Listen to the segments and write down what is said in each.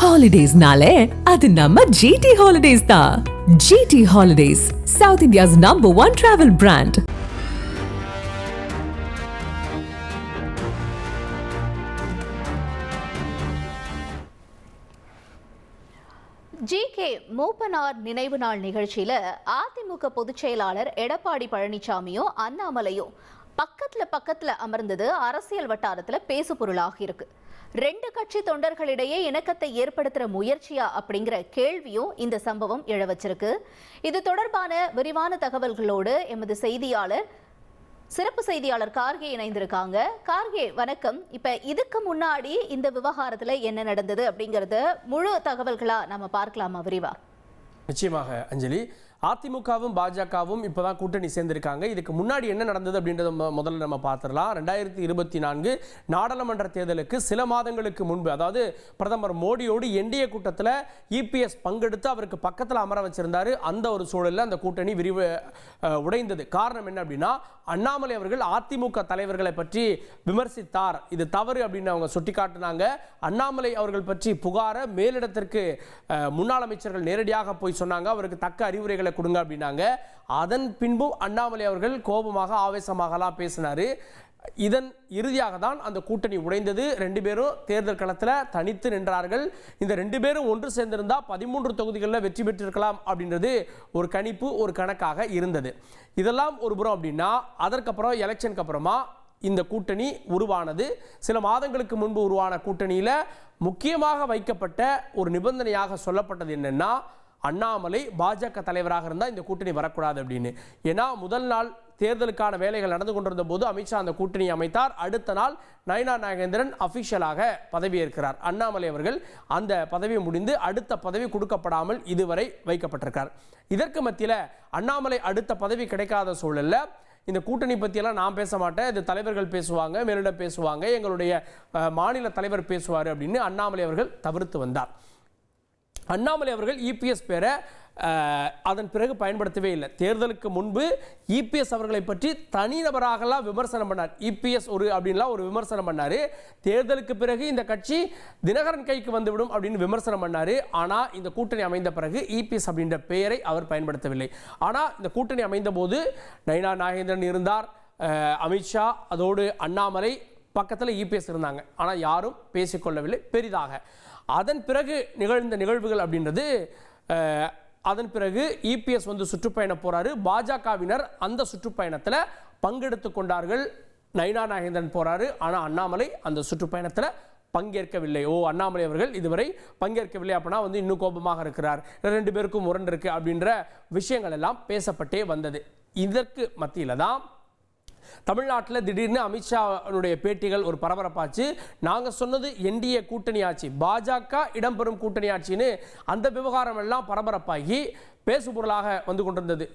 Holidays-nale, adu namma GT Holidays da. GT Holidays, South India's #1 travel brand. G K. Moopanar நினைவு நாள் நிகழ்ச்சியில அதிமுக பொதுச் செயலாளர் எடப்பாடி பழனிசாமியும் அண்ணாமலையும் பக்கத்துல அமர்ந்தது அரசியல் வட்டாரத்துல பேசு பொருளாக இருக்கு. ரெண்டு கட்சி தொண்டர்களிடையே இணக்கத்தை ஏற்படுத்துற முயற்சியா அப்படிங்கிற கேள்வியும் இந்த சம்பவம் எழ வச்சிருக்கு. இது தொடர்பான விரிவான தகவல்களோடு எமது சிறப்பு செய்தியாளர் கார்கே இணைந்திருக்காங்க. கார்கே வணக்கம். இப்ப இதுக்கு முன்னாடி இந்த விவகாரத்துல என்ன நடந்தது அப்படிங்கறத முழு தகவல்களா நம்ம பார்க்கலாமா விரிவா? நிச்சயமாக அஞ்சலி. அதிமுகவும் பாஜகவும் இப்போதான் கூட்டணி சேர்ந்திருக்காங்க. இதுக்கு முன்னாடி என்ன நடந்தது அப்படின்றத முதல்ல நம்ம பார்த்துடலாம். 2024 நாடாளுமன்ற தேர்தலுக்கு சில மாதங்களுக்கு முன்பு, அதாவது பிரதமர் மோடியோடு என்டிஏ கூட்டத்தில் இபிஎஸ் பங்கெடுத்து அவருக்கு பக்கத்தில் அமர வச்சிருந்தாரு. அந்த ஒரு சூழலில் அந்த கூட்டணி உடைந்தது. காரணம் என்ன அப்படின்னா, அண்ணாமலை அவர்கள் அதிமுக தலைவர்களை பற்றி விமர்சித்தார், இது தவறு அப்படின்னு அவங்க சுட்டிக்காட்டினாங்க. அண்ணாமலை அவர்கள் பற்றி புகார மேலிடத்திற்கு முன்னாள் அமைச்சர்கள் நேரடியாக போய் சொன்னாங்க, அவருக்கு தக்க அறிவுரைகளை கொடுங்க அப்படின்னாங்க. அதன் பின்பும் அண்ணாமலை அவர்கள் கோபமாக ஆவேசமாகலாம் பேசினாரு. இதன் இறுதியாக தான் அந்த கூட்டணி உடைந்தது. ரெண்டு பேரும் தேர்தல் களத்தில் தனித்து நின்றார்கள். இந்த ரெண்டு பேரும் ஒன்று சேர்ந்திருந்தா 13 தொகுதிகளில் வெற்றி பெற்றிருக்கலாம் அப்படின்றது ஒரு கணிப்பு, ஒரு கணக்காக இருந்தது. இதெல்லாம் ஒரு புறம் அப்படின்னா, அதற்கப்புறம் எலெக்ஷனுக்கு அப்புறமா இந்த கூட்டணி உருவானது. சில மாதங்களுக்கு முன்பு உருவான கூட்டணியில் முக்கியமாக வைக்கப்பட்ட ஒரு நிபந்தனையாக சொல்லப்பட்டது என்னன்னா, அண்ணாமலை பாஜக தலைவராக இருந்தால் இந்த கூட்டணி வரக்கூடாது அப்படின்னு. ஏன்னா முதல் நாள் தேர்தலுக்கான வேலைகள் நடந்து கொண்டிருந்த போது அமித்ஷா அந்த கூட்டணியை அமைத்தார். அடுத்த நாள் நயனா நாகேந்திரன் அபிஷியலாக பதவியேற்கிறார். அண்ணாமலை அவர்கள் அந்த பதவி முடிந்து அடுத்த பதவி கொடுக்கப்படாமல் இதுவரை வைக்கப்பட்டிருக்கார். இதற்கு மத்தியில் அண்ணாமலை அடுத்த பதவி கிடைக்காத சூழலில் இந்த கூட்டணி பற்றியெல்லாம் நான் பேச மாட்டேன், இது தலைவர்கள் பேசுவாங்க, மேலிடம் பேசுவாங்க, எங்களுடைய மாநில தலைவர் பேசுவார் அப்படின்னு அண்ணாமலை அவர்கள் தவிர்த்து வந்தார். அண்ணாமலை அவர்கள் இபிஎஸ் பேரை அதன் பிறகு பயன்படுத்தவே இல்லை. தேர்தலுக்கு முன்பு இபிஎஸ் அவர்களை பற்றி தனிநபராகலாம் விமர்சனம் பண்ணார். இபிஎஸ் அப்படின்லாம் ஒரு விமர்சனம் பண்ணார். தேர்தலுக்கு பிறகு இந்த கட்சி தினகரன் கைக்கு வந்துவிடும் அப்படின்னு விமர்சனம் பண்ணார். ஆனால் இந்த கூட்டணி அமைந்த பிறகு இபிஎஸ் அப்படின்ற பெயரை அவர் பயன்படுத்தவில்லை. ஆனால் இந்த கூட்டணி அமைந்த போது நயனா நாகேந்திரன் இருந்தார், அமித்ஷா, அதோடு அண்ணாமலை, பக்கத்தில் இபிஎஸ் இருந்தாங்க. ஆனால் யாரும் பேசிக்கொள்ளவில்லை பெரிதாக. அதன் பிறகு நிகழ்ந்த நிகழ்வுகள் அப்படின்றது, அதன் பிறகு இபிஎஸ் வந்து சுற்றுப்பயணம் போறாரு. பாஜகவினர் அந்த சுற்றுப்பயணத்தில் பங்கெடுத்து கொண்டார்கள். நயனா நாகேந்திரன் போறாரு, ஆனால் அண்ணாமலை அந்த சுற்றுப்பயணத்தில் பங்கேற்கவில்லை. அண்ணாமலை அவர்கள் இதுவரை பங்கேற்கவில்லை அப்படின்னா வந்து இன்னும் கோபமாக இருக்கிறார், ரெண்டு பேருக்கும் முரண் இருக்கு அப்படின்ற விஷயங்கள் எல்லாம் பேசப்பட்டே வந்தது. இதற்கு மத்தியில் தான் தமிழ்நாட்டில் திடீர்னு அமித்ஷாவுடைய பேட்டிகள் ஒரு பரபரப்பாச்சு. நாங்கள் சொன்னது என்டிஏ கூட்டணி ஆட்சி, பாஜக இடம்பெறும் கூட்டணி ஆட்சின்னு அந்த விவகாரம் எல்லாம் பரபரப்பாகி பேசுபொருளாக வந்து கொண்டிருந்தது.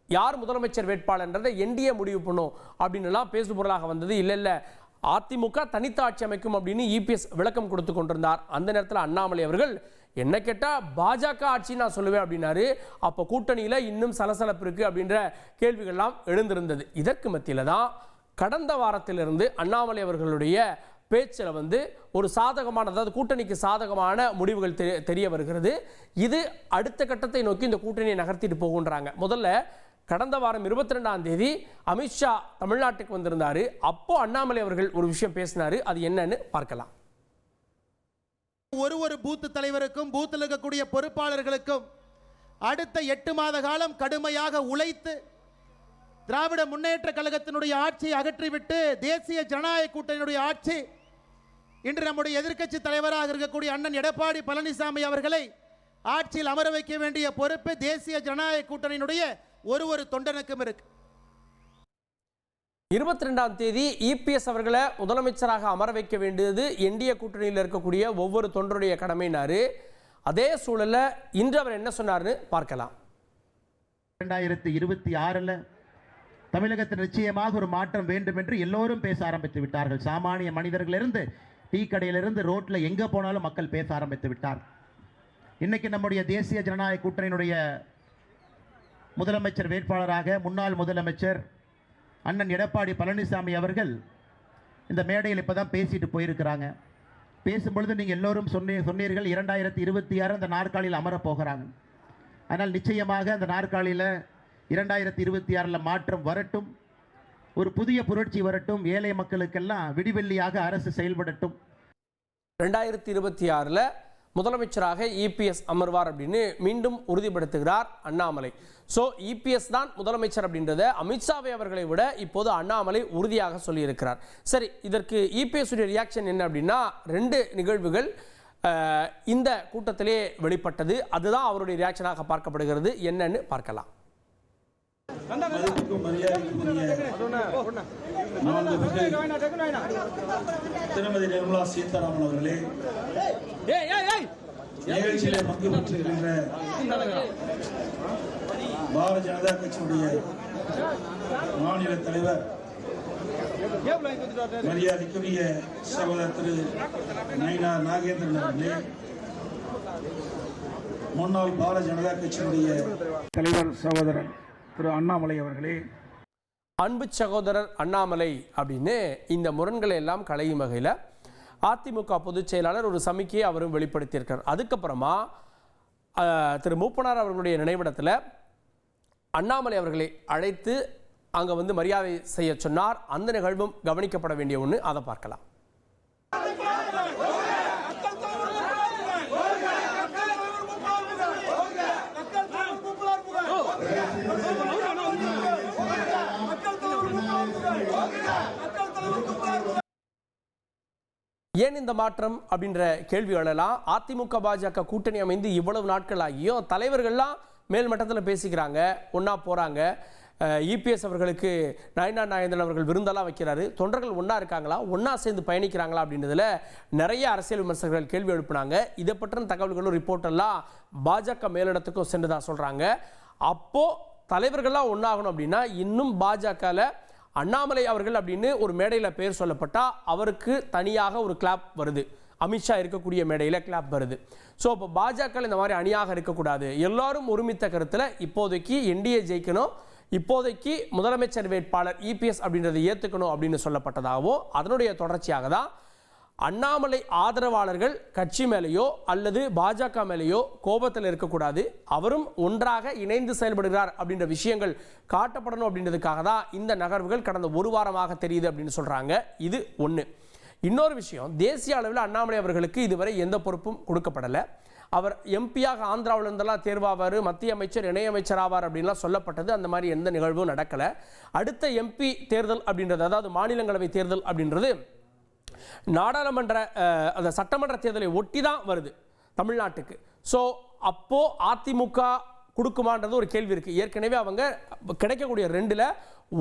யார் முதலமைச்சர் வேட்பாளர்ன்றதை என்டிஏ முடிவு பண்ணும் அப்படின்னுலாம் பேசுபொருளாக வந்தது. இல்லை அதிமுக தனித்த ஆட்சி அமைக்கும் அப்படின்னு இபிஎஸ் விளக்கம் கொடுத்து கொண்டிருந்தார். அந்த நேரத்தில் அண்ணாமலை அவர்கள் என்ன கேட்டால் பாஜக ஆட்சி நான் சொல்லுவேன் அப்படின்னாரு. அப்போ கூட்டணியில் இன்னும் சலசலப்பு இருக்குது அப்படின்ற கேள்விகள்லாம் எழுந்திருந்தது. இதற்கு மத்தியில் தான் கடந்த வாரத்திலிருந்து அண்ணாமலை அவர்களுடைய பேச்சில் வந்து ஒரு சாதகமான, அதாவது கூட்டணிக்கு சாதகமான முடிவுகள் தெரிய வருகிறது. இது அடுத்த கட்டத்தை நோக்கி இந்த கூட்டணியை நகர்த்திட்டு போகுன்றாங்க. முதல்ல கடந்த வாரம் 22ஆம் தேதி அமித்ஷா தமிழ்நாட்டுக்கு வந்திருந்தாரு. அப்போ அண்ணாமலை அவர்கள் ஒரு விஷயம் பேசினாரு. அது என்னன்னு பார்க்கலாம். ஒரு பூத்து தலைவருக்கும் பூத்தில் இருக்கக்கூடிய பொறுப்பாளர்களுக்கும் அடுத்த 8 மாத காலம் கடுமையாக உழைத்து திராவிட முன்னேற்ற கழகத்தினுடைய ஆட்சியை அகற்றிவிட்டு தேசிய ஜனநாயக கூட்டணியுடைய ஆட்சி இன்று நம்முடைய எதிர்க்கட்சி தலைவராக இருக்கக்கூடிய அண்ணன் எடப்பாடி பழனிசாமி அவர்களை ஆட்சியில் அமர வைக்க வேண்டிய பொறுப்பு தேசிய ஜனநாயக கூட்டணியினுடைய ஒரு தொண்டனுக்கும் இருக்கு. 22ஆம் தேதி இபிஎஸ் அவர்களை முதலமைச்சராக அமர வைக்க வேண்டியது என்டிஏ கூட்டணியில் இருக்கக்கூடிய ஒவ்வொரு தொண்டருடைய கடமைனாரு. அதே சூழல்ல இன்று அவர் என்ன சொன்னார்னு பார்க்கலாம். 2026 தமிழகத்தில் நிச்சயமாக ஒரு மாற்றம் வேண்டும் என்று எல்லோரும் பேச ஆரம்பித்து விட்டார்கள். சாமானிய மனிதர்களிலிருந்து டீ கடையிலிருந்து ரோட்ல எங்க போனாலும் மக்கள் பேச ஆரம்பித்து விட்டார். இன்னைக்கு நம்முடைய தேசிய ஜனநாயக கூட்டணியினுடைய முதலமைச்சர் வேட்பாளராக முன்னாள் முதலமைச்சர் அண்ணன் எடப்பாடி பழனிசாமி அவர்கள் இந்த மேடையில் இப்பதான் பேசிட்டு போயிருக்கிறாங்க. பேசும்பொழுது நீங்கள் எல்லோரும் சொன்னீர்கள் 2026 அந்த நாற்காலியில் அமரப் போகிறாங்க. ஆனால் நிச்சயமாக அந்த நாற்காலியில் 2026 மாற்றம் வரட்டும், ஒரு புதிய புரட்சி வரட்டும், ஏழை மக்களுக்கெல்லாம் விடிவெள்ளியாக அரசு செயல்படட்டும். 2026 முதலமைச்சராக இபிஎஸ் அமர்வார் அப்படின்னு மீண்டும் உறுதிப்படுத்துகிறார் அண்ணாமலை. ஸோ இபிஎஸ் தான் முதலமைச்சர் அப்படின்றத அமித்ஷாவை அவர்களை விட இப்போது அண்ணாமலை உறுதியாக சொல்லியிருக்கிறார். சரி, இதற்கு இபிஎஸ் உடைய ரியாக்ஷன் என்ன அப்படின்னா, 2 நிகழ்வுகள் இந்த கூட்டத்திலே வெளிப்பட்டது. அதுதான் அவருடைய ரியாக்ஷனாக பார்க்கப்படுகிறது. என்னன்னு பார்க்கலாம். திருமதி நிர்மலா சீதாராமன் அவர்களே, நிகழ்ச்சியிலே பங்கு பெற்றிருக்கின்ற பாரதிய ஜனதா கட்சியுடைய மாநில தலைவர் மரியாதைக்குரிய சகோதரர் திரு நயினார் நாகேந்திரன் அவர்களே, முன்னாள் பாரதிய ஜனதா கட்சியுடைய தலைவர் சகோதரர் திரு அண்ணாமலை அவர்களே, அன்பு சகோதரர் அண்ணாமலை அப்படின்னு இந்த முரண்களை எல்லாம் களையும் வகையில் அதிமுக பொதுச் செயலாளர் ஒரு சமிக்கையை அவரும் வெளிப்படுத்தியிருக்கார். அதுக்கப்புறமா திரு மூப்பனார் அவர்களுடைய நினைவிடத்தில் அண்ணாமலை அவர்களை அழைத்து அங்கே வந்து மரியாதை செய்ய சொன்னார். அந்த நிகழ்வும் கவனிக்கப்பட வேண்டிய ஒன்று. அதை பார்க்கலாம். ஏன் இந்த மாற்றம் அப்படின்ற கேள்வி எழலாம். அதிமுக பாஜக கூட்டணி அமைந்து இவ்வளவு நாட்கள் ஆகியும் தலைவர்கள்லாம் மேல் மட்டத்தில் பேசிக்கிறாங்க, ஒன்றா போகிறாங்க. இபிஎஸ் அவர்களுக்கு நயினார் நாகேந்திரன் அவர்கள் விருந்தெல்லாம் வைக்கிறாரு. தொண்டர்கள் ஒன்றா இருக்காங்களா, ஒன்றா சேர்ந்து பயணிக்கிறாங்களா அப்படின்றதுல நிறைய அரசியல் விமர்சகர்கள் கேள்வி எழுப்பினாங்க. இதை பற்றின தகவல்களும் ரிப்போர்ட்டெல்லாம் பாஜக மேலிடத்துக்கும் சென்றுதா சொல்கிறாங்க. அப்போது தலைவர்கள்லாம் ஒன்றாகணும் அப்படின்னா இன்னும் பாஜகவில் அண்ணாமலை அவர்கள் அப்படின்னு ஒரு மேடையில் பேர் சொல்லப்பட்டால் அவருக்கு தனியாக ஒரு கிளாப் வருது. அமித்ஷா இருக்கக்கூடிய மேடையில் கிளாப் வருது. ஸோ இப்போ பாஜக இந்த மாதிரி அணியாக இருக்கக்கூடாது, எல்லாரும் ஒருமித்த கருத்தில் இப்போதைக்கு என்டிஏ ஜெயிக்கணும், இப்போதைக்கு முதலமைச்சர் வேட்பாளர் இபிஎஸ் அப்படின்றத ஏற்றுக்கணும் அப்படின்னு சொல்லப்பட்டதாகவும் அதனுடைய தொடர்ச்சியாக தான் அண்ணாமலை ஆதரவாளர்கள் கட்சி மேலேயோ அல்லது பாஜக மேலேயோ கோபத்தில் இருக்கக்கூடாது, அவரும் ஒன்றாக இணைந்து செயல்படுகிறார் அப்படின்ற விஷயங்கள் காட்டப்படணும் அப்படின்றதுக்காக தான் இந்த நகர்வுகள் கடந்த ஒரு வாரமாக தெரியுது அப்படின்னு சொல்கிறாங்க. இது ஒன்று. இன்னொரு விஷயம், தேசிய அளவில் அண்ணாமலை அவர்களுக்கு இதுவரை எந்த பொறுப்பும் கொடுக்கப்படலை. அவர் எம்பியாக ஆந்திராவிலிருந்தெல்லாம் தேர்வாவார், மத்திய அமைச்சர் இணையமைச்சர் ஆவார் அப்படின்லாம் சொல்லப்பட்டது. அந்த மாதிரி எந்த நிகழ்வும் நடக்கலை. அடுத்த எம்பி தேர்தல் அப்படின்றது, அதாவது மாநிலங்களவை தேர்தல் அப்படின்றது நாடாளுமன்ற அந்த சட்டமன்ற தேர்தலை ஒட்டி தான் வருது தமிழ்நாட்டுக்கு. ஸோ அப்போது அதிமுக கொடுக்குமான்றது ஒரு கேள்வி இருக்குது. ஏற்கனவே அவங்க கிடைக்கக்கூடிய 2ல்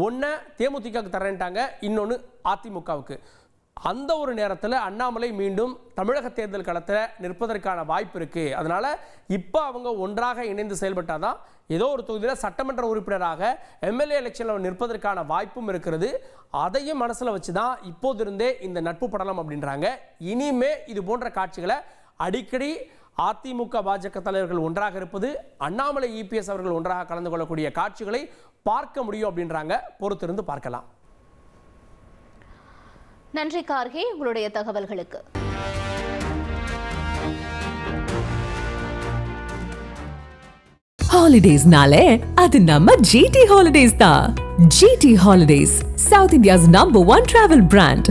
1 தேமுதிகவுக்கு தரேன்ட்டாங்க, இன்னொன்று அதிமுகவுக்கு. அந்த ஒரு நேரத்தில் அண்ணாமலை மீண்டும் தமிழக தேர்தல் களத்தில் நிற்பதற்கான வாய்ப்பு இருக்குது. அதனால் இப்போ அவங்க ஒன்றாக இணைந்து செயல்பட்டால் தான் ஏதோ ஒரு தொகுதியில் சட்டமன்ற உறுப்பினராக எம்எல்ஏ எலெக்ஷனில் நிற்பதற்கான வாய்ப்பும் இருக்கிறது. அதையும் மனசில் வச்சு தான் இப்போதிருந்தே இந்த நட்பு படலம் அப்படின்றாங்க. இனிமே இது போன்ற காட்சிகளை அடிக்கடி அதிமுக பாஜக தலைவர்கள் ஒன்றாக இருப்பது, அண்ணாமலை இபிஎஸ் அவர்கள் ஒன்றாக கலந்து கொள்ளக்கூடிய காட்சிகளை பார்க்க முடியும் அப்படின்றாங்க. பொறுத்திருந்து பார்க்கலாம். நன்றி கார்கே, உங்களுடைய தகவல்களுக்கு. ஹாலிடேஸ்னாலே அது நம்ம ஜிடி ஹாலிடேஸ் தான். GT holidays, south India's number 1 travel brand.